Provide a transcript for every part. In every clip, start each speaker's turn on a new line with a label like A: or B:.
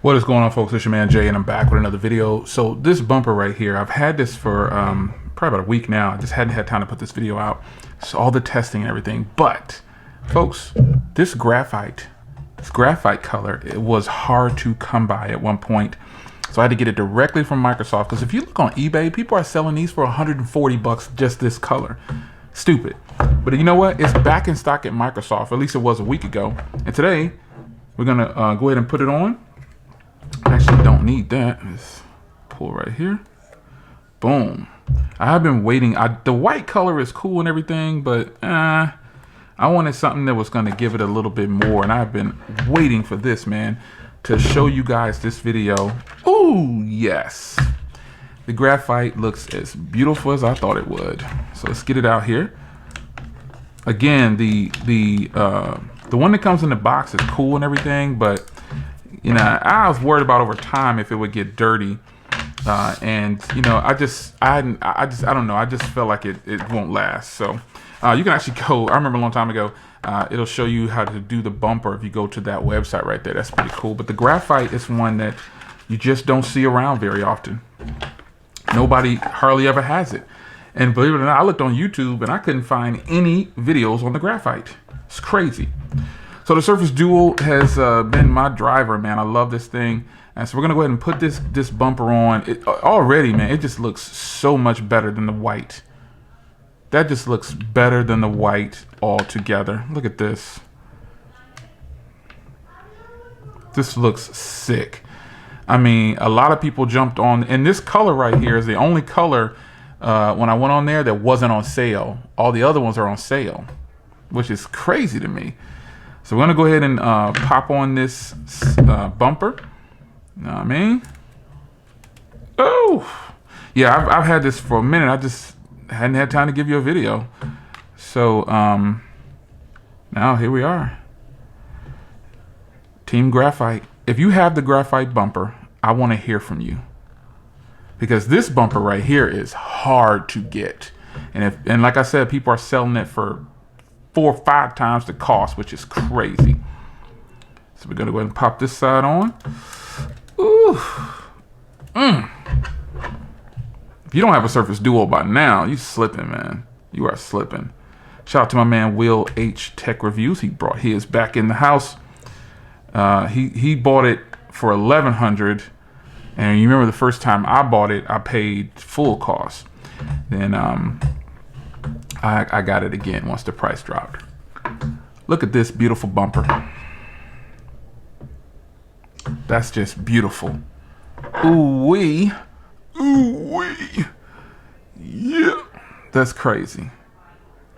A: What is going on, folks? It's your man Jay, and I'm back with another video. So this bumper right here, I've had this for probably about a week now. I just hadn't had time to put this video out. So all the testing and everything. But folks, this graphite color, it was hard to come by at one point. So I had to get it directly from Microsoft, because if you look on eBay, people are selling these for 140 bucks just this color. Stupid. But you know what? It's back in stock at Microsoft. At least it was a week ago. And today we're gonna go ahead and put it on. I actually don't need that. Just pull right here. Boom. I have been waiting. The white color is cool and everything, but I wanted something that was going to give it a little bit more, and I've been waiting for this, man, to show you guys this video. Ooh, yes. The graphite looks as beautiful as I thought it would. So let's get it out here. Again, the one that comes in the box is cool and everything, but you know, I was worried about over time if it would get dirty, and you know, I don't know. I just felt like it won't last. So you can actually go. I remember a long time ago, it'll show you how to do the bumper if you go to that website right there. That's pretty cool. But the graphite is one that you just don't see around very often. Nobody hardly ever has it. And believe it or not, I looked on YouTube and I couldn't find any videos on the graphite. It's crazy. So the Surface Duo has been my driver, man. I love this thing. And so we're gonna go ahead and put this bumper on. Already, man, it just looks so much better than the white. That just looks better than the white altogether. Look at this. This looks sick. I mean, a lot of people jumped on, and this color right here is the only color when I went on there that wasn't on sale. All the other ones are on sale, which is crazy to me. So we're gonna go ahead and pop on this bumper. You know what I mean? Oh, yeah, I've had this for a minute. I just hadn't had time to give you a video. So now here we are. Team Graphite. If you have the graphite bumper, I want to hear from you, because this bumper right here is hard to get. And like I said, people are selling it for 4 or 5 times the cost, which is crazy. So we're gonna go ahead and pop this side on. Ooh. If you don't have a Surface Duo by now, you slipping, man. You are slipping. Shout out to my man Will H Tech Reviews. He brought his back in the house. He bought it for $1,100, and you remember the first time I bought it, I paid full cost. Then I got it again once the price dropped. Look at this beautiful bumper. That's just beautiful. Ooh-wee. Ooh-wee. Yeah. That's crazy.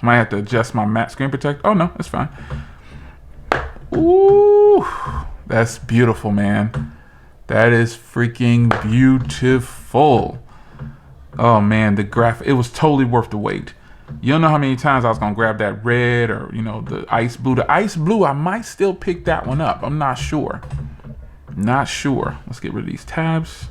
A: Might have to adjust my matte screen protector. Oh, no, it's fine. Ooh. That's beautiful, man. That is freaking beautiful. Oh, man, it was totally worth the wait. You don't know how many times I was gonna grab that red, or you know, the ice blue. The ice blue, I might still pick that one up. I'm not sure. Not sure. Let's get rid of these tabs.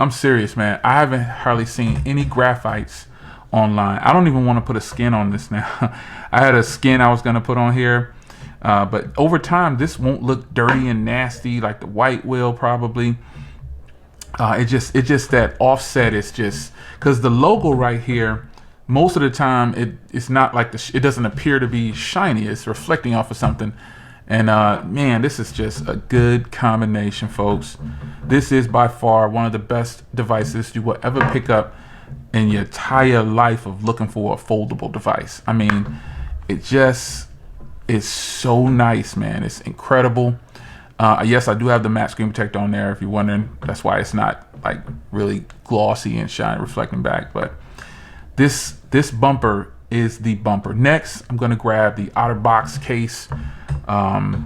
A: I'm serious, man. I haven't hardly seen any graphites online. I don't even want to put a skin on this now. I had a skin I was gonna put on here. But over time, this won't look dirty and nasty like the white will probably. It just that offset is just, because the logo right here, most of the time it's not like it doesn't appear to be shiny. It's reflecting off of something. And man, this is just a good combination, folks. This is by far one of the best devices you will ever pick up in your entire life of looking for a foldable device. I mean, it just is so nice, man. It's incredible. Yes, I do have the matte screen protector on there, if you're wondering. That's why it's not like really glossy and shiny, reflecting back. But this bumper is the bumper. Next, I'm gonna grab the outer box case, the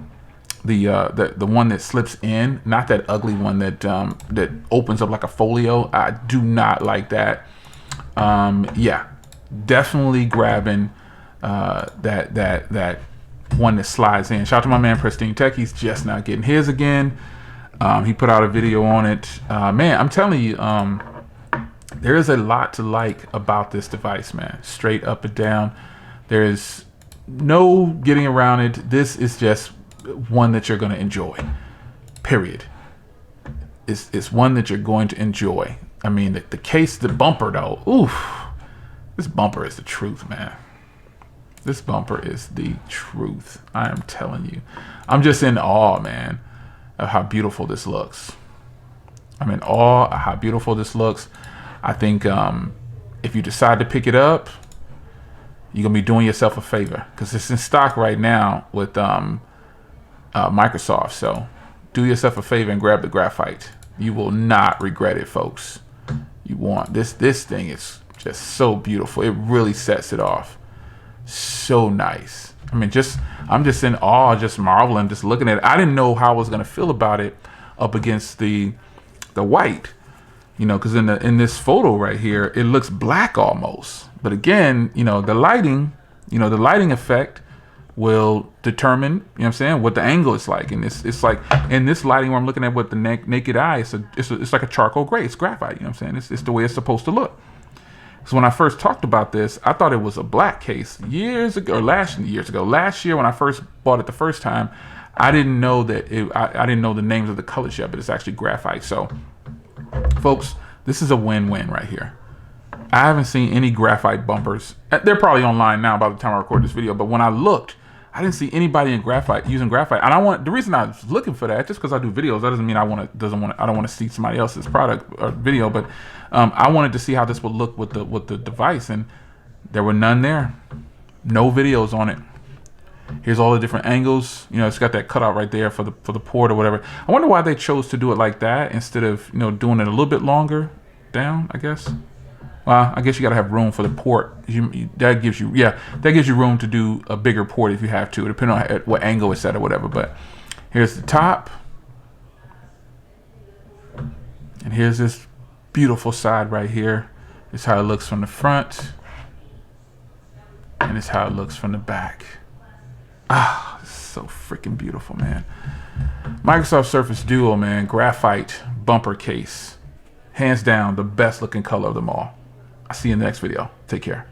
A: one that slips in, not that ugly one that opens up like a folio. I do not like that. Yeah, definitely grabbing that one that slides in. Shout out to my man Pristine Tech. He's just not getting his again. He put out a video on it. Man, I'm telling you, There is a lot to like about this device, man. Straight up and down. There is no getting around it. This is just one that you're going to enjoy. Period. It's one that you're going to enjoy. I mean, the case, the bumper though. Oof. This bumper is the truth, man. This bumper is the truth. I am telling you. I'm just in awe, man, of how beautiful this looks. I'm in awe of how beautiful this looks. I think if you decide to pick it up, you're going to be doing yourself a favor because it's in stock right now with Microsoft. So do yourself a favor and grab the Graphite. You will not regret it, folks. You want this thing is just so beautiful. It really sets it off. So nice. I mean, I'm just in awe, just marveling, just looking at it. I didn't know how I was going to feel about it up against the white, you know, because in this photo right here, it looks black almost. But again, you know, the lighting effect will determine, you know what I'm saying, what the angle is like. And it's like in this lighting where I'm looking at what the naked eye, it's like a charcoal gray. It's graphite, you know what I'm saying? It's the way it's supposed to look. So when I first talked about this, I thought it was a black case years ago, or last year when I first bought it the first time. I didn't know that I didn't know the names of the colors yet, but it's actually graphite. So folks, this is a win-win right here. I haven't seen any graphite bumpers. They're probably online now by the time I record this video, but when I looked, I didn't see anybody in graphite using graphite. And the reason I was looking for that, just because I do videos, that doesn't mean I don't want to see somebody else's product or video, but I wanted to see how this would look with the device, and there were none there. No videos on it. Here's all the different angles. You know, it's got that cutout right there for the port or whatever. I wonder why they chose to do it like that instead of, you know, doing it a little bit longer down, I guess. Well, I guess you got to have room for the port. That gives you room to do a bigger port if you have to, depending on what angle it's at or whatever. But here's the top. And here's this beautiful side right here. This is how it looks from the front. And it's how it looks from the back. Ah, this is so freaking beautiful, man. Microsoft Surface Duo, man. Graphite bumper case. Hands down, the best looking color of them all. I'll see you in the next video. Take care.